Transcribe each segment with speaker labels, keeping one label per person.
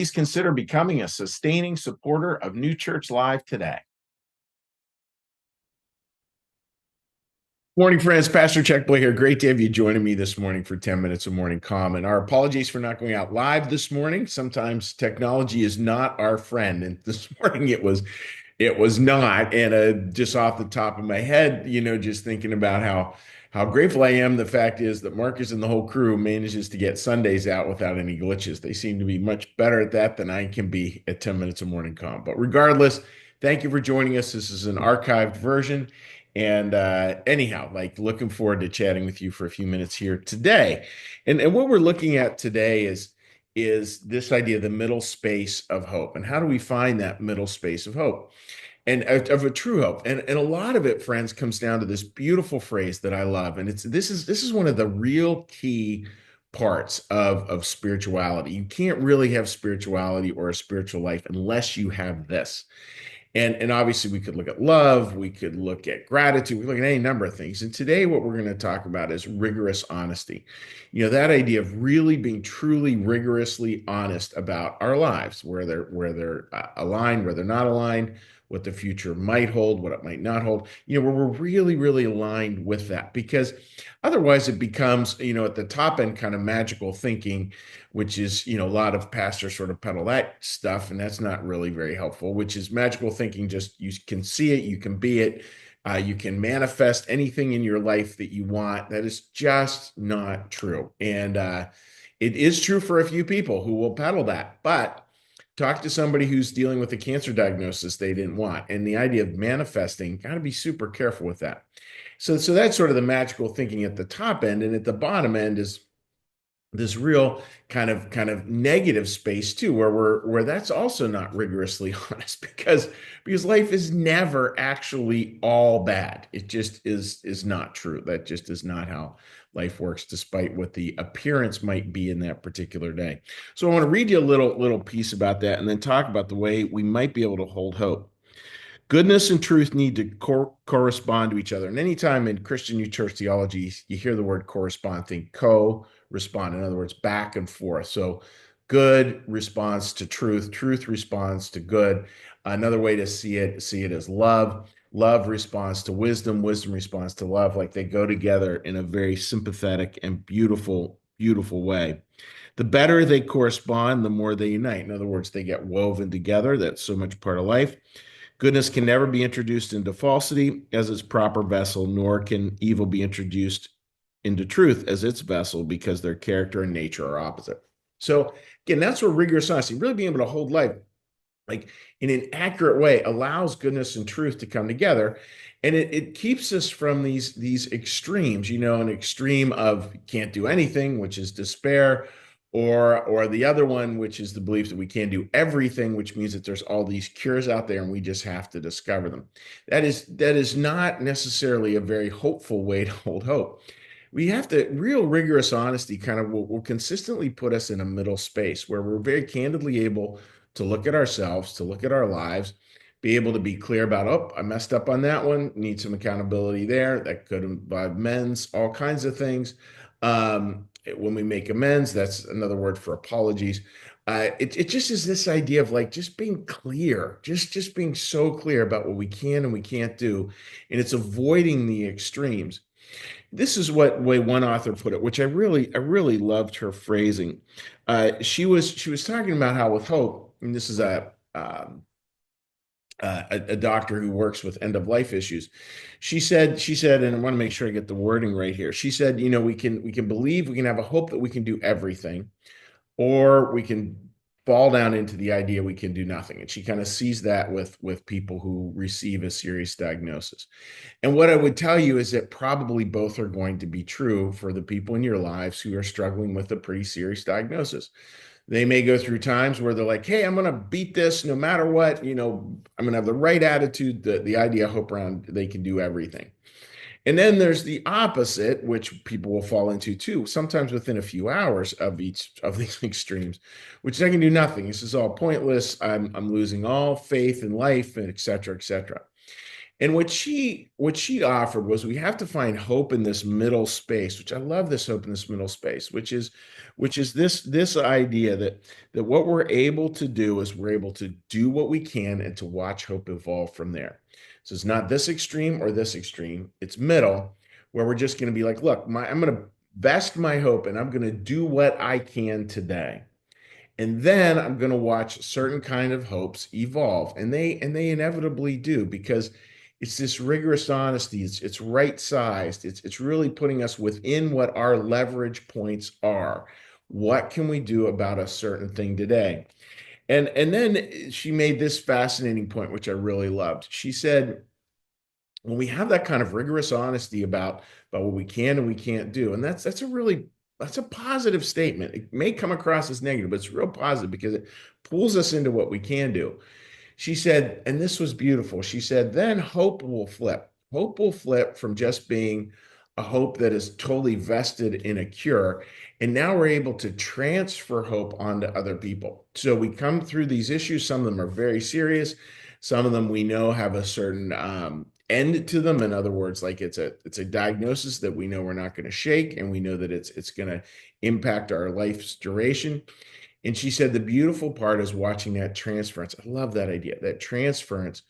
Speaker 1: Please consider becoming a sustaining supporter of New Church Live today. Morning, friends. Pastor Chuck Boy here. Great to have you joining me this morning for 10 minutes of morning calm. And our apologies for not going out live this morning. Sometimes technology is not our friend. And this morning it was not. And just off the top of my head, just thinking about how grateful I am. The fact is that Marcus and the whole crew manages to get Sundays out without any glitches. They seem to be much better at that than I can be at 10 minutes of morning calm. But regardless, thank you for joining us. This is an archived version. And anyhow, like looking forward to chatting with you for a few minutes here today. And what we're looking at today is this idea of the middle space of hope. And how do we find that middle space of hope? And of a true hope. And a lot of it, friends, comes down to this beautiful phrase that I love. And this is one of the real key parts of spirituality. You can't really have spirituality or a spiritual life unless you have this. And obviously we could look at love, we could look at gratitude, we could look at any number of things. And today what we're going to talk about is rigorous honesty. That idea of really being truly rigorously honest about our lives, where they're aligned, where they're not aligned, what the future might hold, what it might not hold, where we're really, really aligned with that. Because otherwise it becomes, at the top end kind of magical thinking, which is, a lot of pastors sort of peddle that stuff, and that's not really very helpful, which is magical thinking. Just you can see it, you can be it, you can manifest anything in your life that you want. That is just not true. And it is true for a few people who will peddle that, but talk to somebody who's dealing with a cancer diagnosis they didn't want. And the idea of manifesting, got to be super careful with that. So that's sort of the magical thinking at the top end. And at the bottom end is this real kind of negative space too, where that's also not rigorously honest, because life is never actually all bad. It just is not true. That just is not how life works, despite what the appearance might be in that particular day. So I want to read you a little piece about that, and then talk about the way we might be able to hold hope. Goodness and truth need to correspond to each other. And anytime in Christian New Church theology, you hear the word correspond, think co-respond. In other words, back and forth. So good responds to truth, truth responds to good. Another way to see it is love. Love responds to wisdom, wisdom responds to love. Like they go together in a very sympathetic and beautiful, beautiful way. The better they correspond, the more they unite. In other words, they get woven together. That's so much part of life. Goodness can never be introduced into falsity as its proper vessel, nor can evil be introduced into truth as its vessel, because their character and nature are opposite. So again, that's where rigorous honesty, really being able to hold life like in an accurate way, allows goodness and truth to come together. And it keeps us from these extremes, an extreme of can't do anything, which is despair, or the other one, which is the belief that we can do everything, which means that there's all these cures out there and we just have to discover them. That is not necessarily a very hopeful way to hold hope. We have to, real rigorous honesty kind of will consistently put us in a middle space where we're very candidly able to look at ourselves, to look at our lives, be able to be clear about, oh, I messed up on that one, need some accountability there. That could involve amends, all kinds of things. When we make amends, that's another word for apologies. It just is this idea of like just being clear, just being so clear about what we can and we can't do. And it's avoiding the extremes. This is what way one author put it, which I really loved her phrasing. She was talking about how with hope, and this is a doctor who works with end of life issues. She said, and I want to make sure I get the wording right here. She said, we can believe, we can have a hope that we can do everything, or we can fall down into the idea we can do nothing. And she kind of sees that with people who receive a serious diagnosis. And what I would tell you is that probably both are going to be true for the people in your lives who are struggling with a pretty serious diagnosis. They may go through times where they're like, hey, I'm going to beat this no matter what. I'm going to have the right attitude, the idea, hope around they can do everything. And then there's the opposite, which people will fall into too, sometimes within a few hours of each of these extremes, which is I can do nothing. This is all pointless. I'm losing all faith in life, and et cetera, et cetera. And what she offered was we have to find hope in this middle space, which I love this hope in this middle space, which is this idea that what we're able to do is we're able to do what we can and to watch hope evolve from there. So it's not this extreme or this extreme. It's middle, where we're just going to be like, look, I'm going to vest my hope and I'm going to do what I can today. And then I'm going to watch certain kind of hopes evolve, and they inevitably do, because it's this rigorous honesty. It's right sized. It's really putting us within what our leverage points are. What can we do about a certain thing today? And then she made this fascinating point, which I really loved. She said, when we have that kind of rigorous honesty about what we can and we can't do, and that's a positive statement. It may come across as negative, but it's real positive because it pulls us into what we can do. She said, and this was beautiful. She said, then hope will flip. Hope will flip from just being a hope that is totally vested in a cure. And now we're able to transfer hope onto other people. So we come through these issues. Some of them are very serious. Some of them we know have a certain end to them. In other words, like it's a diagnosis that we know we're not going to shake, and we know that it's going to impact our life's duration. And she said the beautiful part is watching that transference. I love that idea, that transference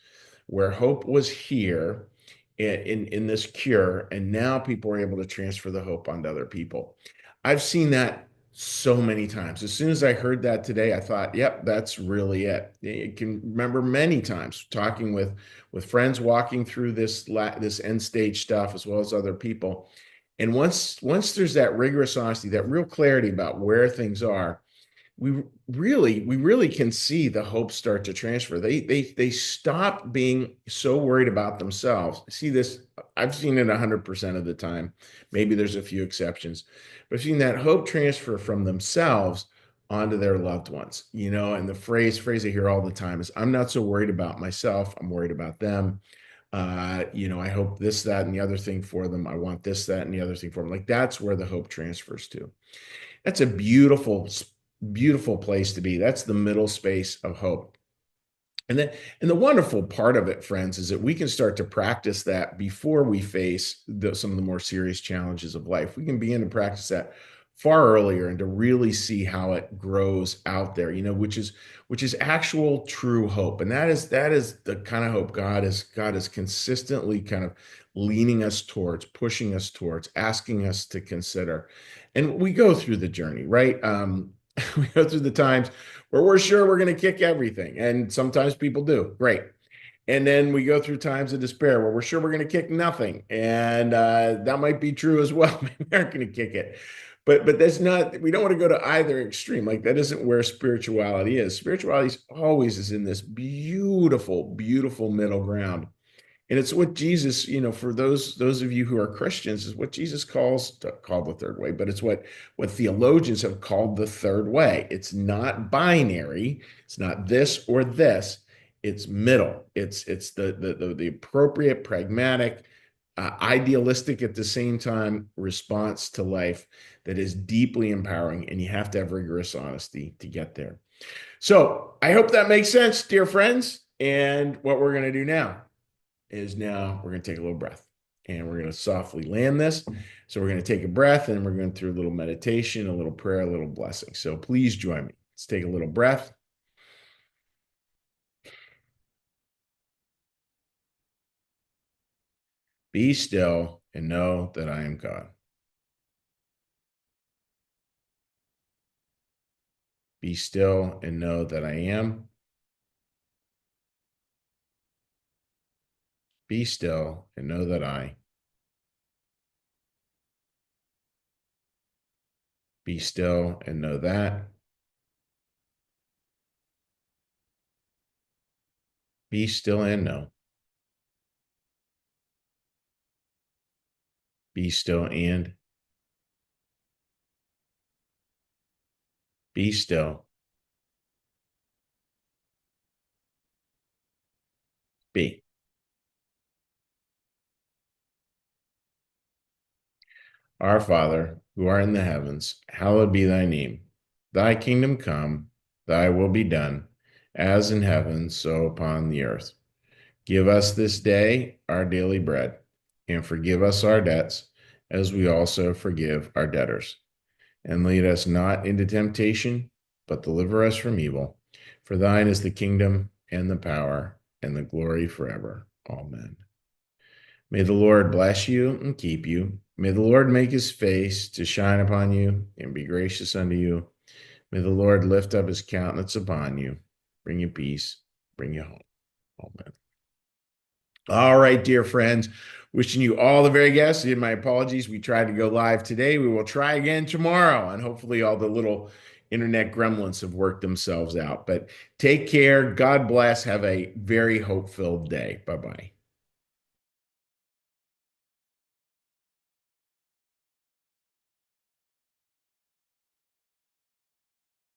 Speaker 1: where hope was here in this cure, and now people are able to transfer the hope onto other people. I've seen that so many times. As soon as I heard that today, I thought, yep, that's really it. You can remember many times talking with friends walking through this end stage stuff as well as other people. And once there's that rigorous honesty, that real clarity about where things are, we really can see the hopes start to transfer. They stop being so worried about themselves. See this, I've seen it 100% of the time. Maybe there's a few exceptions, but I've seen that hope transfer from themselves onto their loved ones. And the phrase I hear all the time is, I'm not so worried about myself, I'm worried about them. I hope this, that, and the other thing for them. I want this, that, and the other thing for them. Like, that's where the hope transfers to. That's a beautiful, beautiful place to be. That's the middle space of hope. And the wonderful part of it, friends, is that we can start to practice that before we face some of the more serious challenges of life. We can begin to practice that far earlier and to really see how it grows out there, which is actual true hope. And that is the kind of hope God is consistently kind of leaning us towards, pushing us towards, asking us to consider. And we go through the journey, right? We go through the times where we're sure we're going to kick everything. And sometimes people do. Great. And then we go through times of despair where we're sure we're going to kick nothing. And that might be true as well. Maybe we aren't going to kick it. But that's not, we don't want to go to either extreme. Like, that isn't where spirituality is. Spirituality always is in this beautiful, beautiful middle ground. And it's what Jesus, for those of you who are Christians, is what Jesus called the third way, but it's what theologians have called the third way. It's not binary. It's not this or this. It's middle. It's the appropriate, pragmatic, idealistic at the same time response to life that is deeply empowering. And you have to have rigorous honesty to get there. So I hope that makes sense, dear friends. And what we're going to do now we're going to take a little breath, and we're going to softly land this. So we're going to take a breath, and we're going through a little meditation, a little prayer, a little blessing. So please join me. Let's take a little breath. Be still and know that I am God. Be still and know that I am. Be still and know that I. Be still and know that. Be still and know. Be still and. Be still. Be. Our Father, who art in the heavens, hallowed be thy name. Thy kingdom come, thy will be done, as in heaven, so upon the earth. Give us this day our daily bread, and forgive us our debts, as we also forgive our debtors. And lead us not into temptation, but deliver us from evil. For thine is the kingdom, and the power, and the glory forever. Amen. May the Lord bless you and keep you. May the Lord make his face to shine upon you and be gracious unto you. May the Lord lift up his countenance upon you, bring you peace, bring you home. Amen. All right, dear friends, wishing you all the very best. And my apologies. We tried to go live today. We will try again tomorrow, and hopefully all the little internet gremlins have worked themselves out. But take care. God bless. Have a very hope-filled day. Bye-bye.